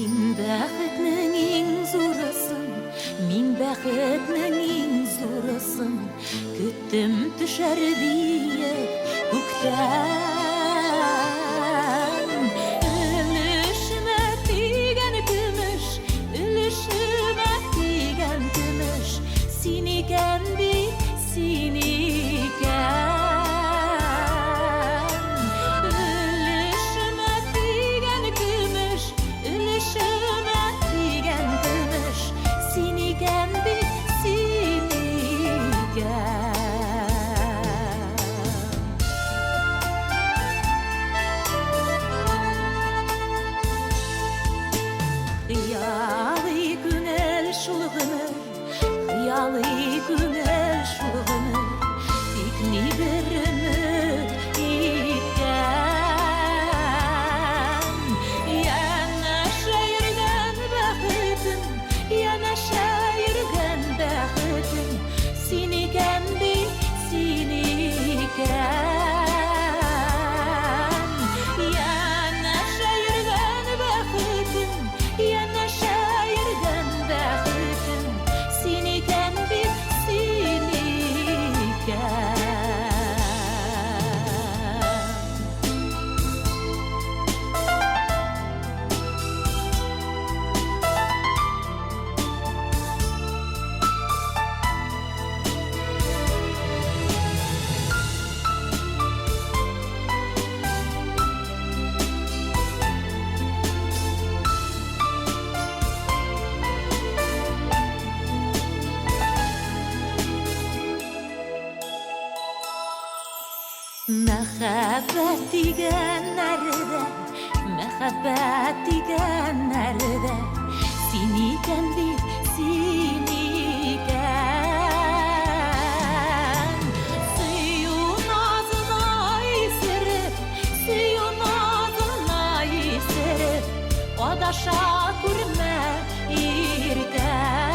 бәхетнең иң зурысын, мин бәхетнең иң зурысын, көттем төшәр биек күктән. Өлешемә тигән көмеш, өлешемә тигән көмеш, син икән бит, син икән. Хыялый күңел шул гомер, хыялый күңел шул гомер, тик ни бер өмет иткән. Янәшә йөргән бәхетем, янәшә йөргән бәхетем, син икән бит, син икән. Мәхәббәт дигән нәрдә, мәхәббәт дигән нәрдә, син икән бит, син икән. Сөю назына исереп, сөю назына исереп, адаша күрмә иркән.